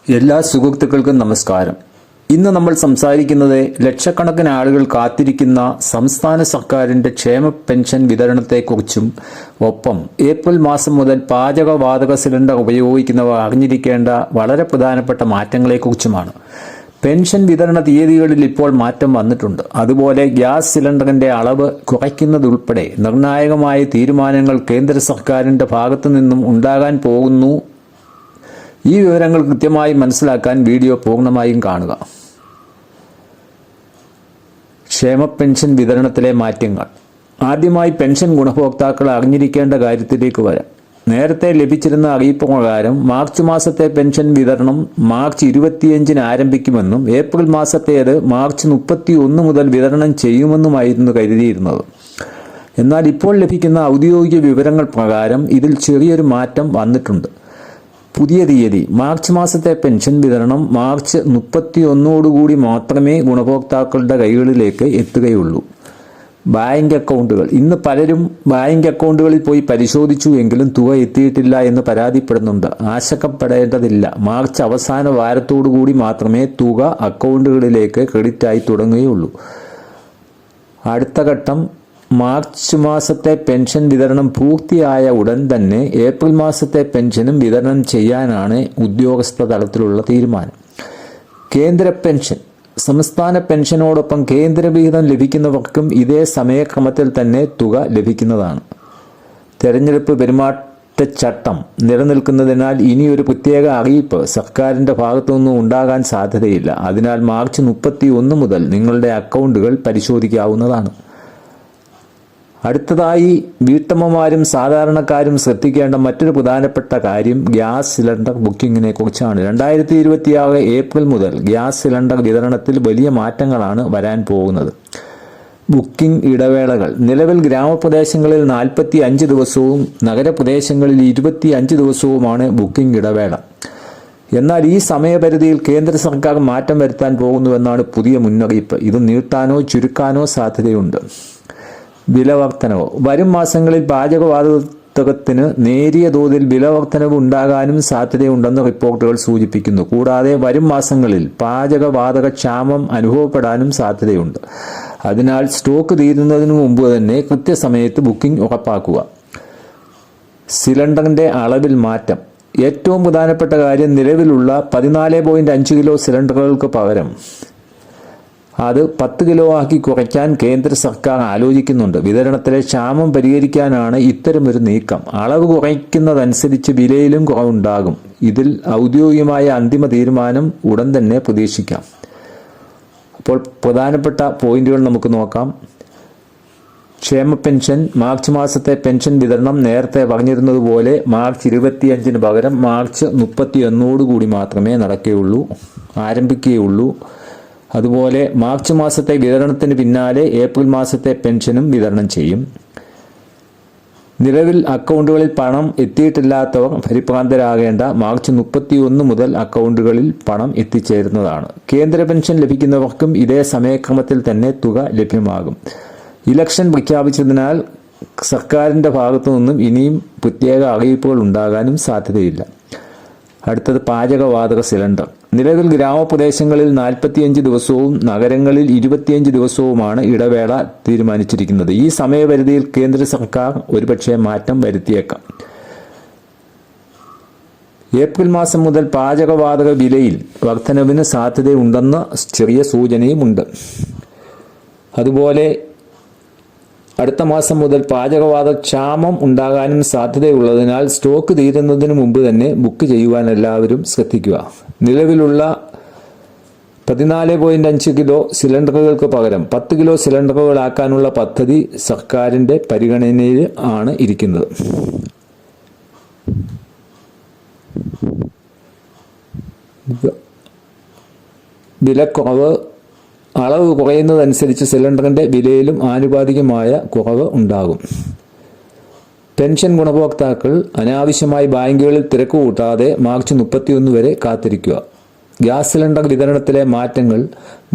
എല്ലാ സുഹൃത്തുക്കൾക്കും നമസ്കാരം. ഇന്ന് നമ്മൾ സംസാരിക്കുന്നത് ലക്ഷക്കണക്കിന് ആളുകൾ കാത്തിരിക്കുന്ന സംസ്ഥാന സർക്കാരിന്റെ ക്ഷേമ പെൻഷൻ വിതരണത്തെക്കുറിച്ചും ഒപ്പം ഏപ്രിൽ മാസം മുതൽ പാചകവാതക സിലിണ്ടർ ഉപയോഗിക്കുന്നവർ അറിഞ്ഞിരിക്കേണ്ട വളരെ പ്രധാനപ്പെട്ട മാറ്റങ്ങളെക്കുറിച്ചുമാണ്. പെൻഷൻ വിതരണ തീയതികളിൽ ഇപ്പോൾ മാറ്റം വന്നിട്ടുണ്ട്. അതുപോലെ ഗ്യാസ് സിലിണ്ടറിന്റെ അളവ് കുറയ്ക്കുന്നതുൾപ്പെടെ നിർണായകമായ തീരുമാനങ്ങൾ കേന്ദ്ര സർക്കാരിന്റെ ഭാഗത്തു നിന്നും ഉണ്ടാകാൻ പോകുന്നു. ഈ വിവരങ്ങൾ കൃത്യമായി മനസ്സിലാക്കാൻ വീഡിയോ പൂർണ്ണമായും കാണുക. ക്ഷേമ പെൻഷൻ വിതരണത്തിലെ മാറ്റങ്ങൾ. ആദ്യമായി പെൻഷൻ ഗുണഭോക്താക്കൾ അറിഞ്ഞിരിക്കേണ്ട കാര്യത്തിലേക്ക് വരാം. നേരത്തെ ലഭിച്ചിരുന്ന അറിയിപ്പ് പ്രകാരം മാർച്ച് മാസത്തെ പെൻഷൻ വിതരണം മാർച്ച് 25-ന് ആരംഭിക്കുമെന്നും ഏപ്രിൽ മാസത്തേത് മാർച്ച് 31 മുതൽ വിതരണം ചെയ്യുമെന്നുമായിരുന്നു കരുതിയിരുന്നത്. എന്നാൽ ഇപ്പോൾ ലഭിക്കുന്ന ഔദ്യോഗിക വിവരങ്ങൾ പ്രകാരം ഇതിൽ ചെറിയൊരു മാറ്റം വന്നിട്ടുണ്ട്. പുതിയ തീയതി മാർച്ച് മാസത്തെ പെൻഷൻ വിതരണം മാർച്ച് 31 മാത്രമേ ഗുണഭോക്താക്കളുടെ കൈകളിലേക്ക് എത്തുകയുള്ളൂ. ബാങ്ക് അക്കൗണ്ടുകൾ. ഇന്ന് പലരും ബാങ്ക് അക്കൗണ്ടുകളിൽ പോയി പരിശോധിച്ചു എങ്കിലും തുക എത്തിയിട്ടില്ല എന്ന് പരാതിപ്പെടുന്നുണ്ട്. ആശങ്കപ്പെടേണ്ടതില്ല. മാർച്ച് അവസാന വാരത്തോടുകൂടി മാത്രമേ തുക അക്കൗണ്ടുകളിലേക്ക് ക്രെഡിറ്റായി തുടങ്ങുകയുള്ളൂ. അടുത്ത ഘട്ടം മാർച്ച് മാസത്തെ പെൻഷൻ വിതരണം പൂർത്തിയായ ഉടൻ തന്നെ ഏപ്രിൽ മാസത്തെ പെൻഷനും വിതരണം ചെയ്യാനാണ് ഉദ്യോഗസ്ഥ തലത്തിലുള്ള തീരുമാനം. കേന്ദ്ര പെൻഷൻ. സംസ്ഥാന പെൻഷനോടൊപ്പം കേന്ദ്ര വിഹിതം ലഭിക്കുന്നവർക്കും ഇതേ സമയക്രമത്തിൽ തന്നെ തുക ലഭിക്കുന്നതാണ്. തെരഞ്ഞെടുപ്പ് പെരുമാറ്റച്ചട്ടം നിലനിൽക്കുന്നതിനാൽ ഇനിയൊരു പ്രത്യേക അറിയിപ്പ് സർക്കാരിന്റെ ഭാഗത്തുനിന്നും ഉണ്ടാകാൻ സാധ്യതയില്ല. അതിനാൽ മാർച്ച് 31 മുതൽ നിങ്ങളുടെ അക്കൗണ്ടുകൾ പരിശോധിക്കാവുന്നതാണ്. അടുത്തതായി വീട്ടമ്മമാരും സാധാരണക്കാരും ശ്രദ്ധിക്കേണ്ട മറ്റൊരു പ്രധാനപ്പെട്ട കാര്യം ഗ്യാസ് സിലിണ്ടർ ബുക്കിങ്ങിനെ കുറിച്ചാണ്. 2026 ഏപ്രിൽ മുതൽ ഗ്യാസ് സിലിണ്ടർ വിതരണത്തിൽ വലിയ മാറ്റങ്ങളാണ് വരാൻ പോകുന്നത്. ബുക്കിംഗ് ഇടവേളകൾ. നിലവിൽ ഗ്രാമപ്രദേശങ്ങളിൽ 45 ദിവസവും നഗരപ്രദേശങ്ങളിൽ 25 ദിവസവുമാണ് ബുക്കിംഗ് ഇടവേള. എന്നാൽ ഈ സമയപരിധിയിൽ കേന്ദ്ര സർക്കാർ മാറ്റം വരുത്താൻ പോകുന്നുവെന്നാണ് പുതിയ മുന്നറിയിപ്പ്. ഇത് നീട്ടാനോ ചുരുക്കാനോ സാധ്യതയുണ്ട്. വില വർധനവ്. വരും മാസങ്ങളിൽ പാചകവാതകത്തിന് നേരിയ തോതിൽ വില വർധനവ് ഉണ്ടാകാനും സാധ്യതയുണ്ടെന്ന് റിപ്പോർട്ടുകൾ സൂചിപ്പിക്കുന്നു. കൂടാതെ വരും മാസങ്ങളിൽ പാചകവാതക ക്ഷാമം അനുഭവപ്പെടാനും സാധ്യതയുണ്ട്. അതിനാൽ സ്റ്റോക്ക് തീരുന്നതിന് മുമ്പ് തന്നെ കൃത്യസമയത്ത് ബുക്കിംഗ് ഉറപ്പാക്കുക. സിലിണ്ടറിന്റെ അളവിൽ മാറ്റം. ഏറ്റവും പ്രധാനപ്പെട്ട കാര്യം നിലവിലുള്ള 14.5 കിലോ സിലിണ്ടറുകൾക്ക് പകരം അത് 10 കിലോ ആക്കി കുറയ്ക്കാൻ കേന്ദ്ര സർക്കാർ ആലോചിക്കുന്നുണ്ട്. വിതരണത്തിലെ ക്ഷാമം പരിഹരിക്കാനാണ് ഇത്തരമൊരു നീക്കം. അളവ് കുറയ്ക്കുന്നതനുസരിച്ച് വിലയിലും കുറവുണ്ടാകും. ഇതിൽ ഔദ്യോഗികമായ അന്തിമ തീരുമാനം ഉടൻ തന്നെ പ്രതീക്ഷിക്കാം. അപ്പോൾ പ്രധാനപ്പെട്ട പോയിന്റുകൾ നമുക്ക് നോക്കാം. ക്ഷേമ പെൻഷൻ. മാർച്ച് മാസത്തെ പെൻഷൻ വിതരണം നേരത്തെ പറഞ്ഞിരുന്നതുപോലെ മാർച്ച് 25-ന് പകരം മാർച്ച് 31 മാത്രമേ ആരംഭിക്കുകയുള്ളൂ. അതുപോലെ മാർച്ച് മാസത്തെ വിതരണത്തിന് പിന്നാലെ ഏപ്രിൽ മാസത്തെ പെൻഷനും വിതരണം ചെയ്യും. നിലവിൽ അക്കൗണ്ടുകളിൽ പണം എത്തിയിട്ടില്ലാത്തവർ പരിഭ്രാന്തരാകേണ്ട. മാർച്ച് 31 മുതൽ അക്കൗണ്ടുകളിൽ പണം എത്തിച്ചേരുന്നതാണ്. കേന്ദ്ര പെൻഷൻ ലഭിക്കുന്നവർക്കും ഇതേ സമയക്രമത്തിൽ തന്നെ തുക ലഭ്യമാകും. ഇലക്ഷൻ പ്രഖ്യാപിച്ചതിനാൽ സർക്കാരിന്റെ ഭാഗത്തു നിന്നും ഇനിയും പ്രത്യേക അറിയിപ്പുകൾ ഉണ്ടാകാനും സാധ്യതയില്ല. അടുത്തത് പാചകവാതക സിലിണ്ടർ. നിലവിൽ ഗ്രാമപ്രദേശങ്ങളിൽ 45 ദിവസവും നഗരങ്ങളിൽ 25 ദിവസവുമാണ് ഇടവേള തീരുമാനിച്ചിരിക്കുന്നത്. ഈ സമയപരിധിയിൽ കേന്ദ്ര സർക്കാർ ഒരുപക്ഷെ മാറ്റം വരുത്തിയേക്കാം. ഏപ്രിൽ മാസം മുതൽ പാചകവാതക വിലയിൽ വർധനവിന് സാധ്യതയുണ്ടെന്ന ചെറിയ സൂചനയുമുണ്ട്. അതുപോലെ അടുത്ത മാസം മുതൽ പാചകവാതക ക്ഷാമം ഉണ്ടാകാനും സാധ്യതയുള്ളതിനാൽ സ്റ്റോക്ക് തീരുന്നതിന് മുമ്പ് തന്നെ ബുക്ക് ചെയ്യുവാൻ എല്ലാവരും ശ്രദ്ധിക്കുക. നിലവിലുള്ള 14.5 കിലോ സിലിണ്ടറുകൾക്ക് പകരം 10 കിലോ സിലിണ്ടറുകളാക്കാനുള്ള പദ്ധതി സർക്കാരിന്റെ പരിഗണനയിൽ ആണ് ഇരിക്കുന്നത്. വിലക്കുറവ്. അളവ് കുറയുന്നതനുസരിച്ച് സിലിണ്ടറിന്റെ വിലയിലും ആനുപാതികമായ കുറവ് ഉണ്ടാകും. പെൻഷൻ ഗുണഭോക്താക്കൾ അനാവശ്യമായി ബാങ്കുകളിൽ തിരക്ക് കൂട്ടാതെ മാർച്ച് 31 വരെ കാത്തിരിക്കുക. ഗ്യാസ് സിലിണ്ടർ വിതരണത്തിലെ മാറ്റങ്ങൾ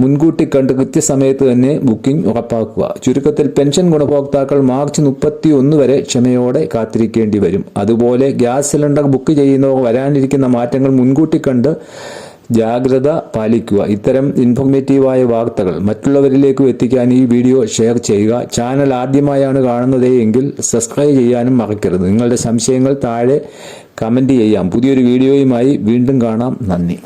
മുൻകൂട്ടി കണ്ട് കൃത്യസമയത്ത് തന്നെ ബുക്കിംഗ് ഉറപ്പാക്കുക. ചുരുക്കത്തിൽ പെൻഷൻ ഗുണഭോക്താക്കൾ മാർച്ച് 31 വരെ ക്ഷമയോടെ കാത്തിരിക്കേണ്ടി വരും. അതുപോലെ ഗ്യാസ് സിലിണ്ടർ ബുക്ക് ചെയ്യുന്നവർ വരാനിരിക്കുന്ന മാറ്റങ്ങൾ മുൻകൂട്ടി കണ്ട് ജാഗ്രത പാലിക്കുക. ഇത്തരം ഇൻഫോർമേറ്റീവായ വാർത്തകൾ മറ്റുള്ളവരിലേക്ക് എത്തിക്കാൻ ഈ വീഡിയോ ഷെയർ ചെയ്യുക. ചാനൽ ആദ്യമായാണ് കാണുന്നത് എങ്കിൽ സബ്സ്ക്രൈബ് ചെയ്യാനും മറക്കരുത്. നിങ്ങളുടെ സംശയങ്ങൾ താഴെ കമന്റ് ചെയ്യാം. പുതിയൊരു വീഡിയോയുമായി വീണ്ടും കാണാം. നന്ദി.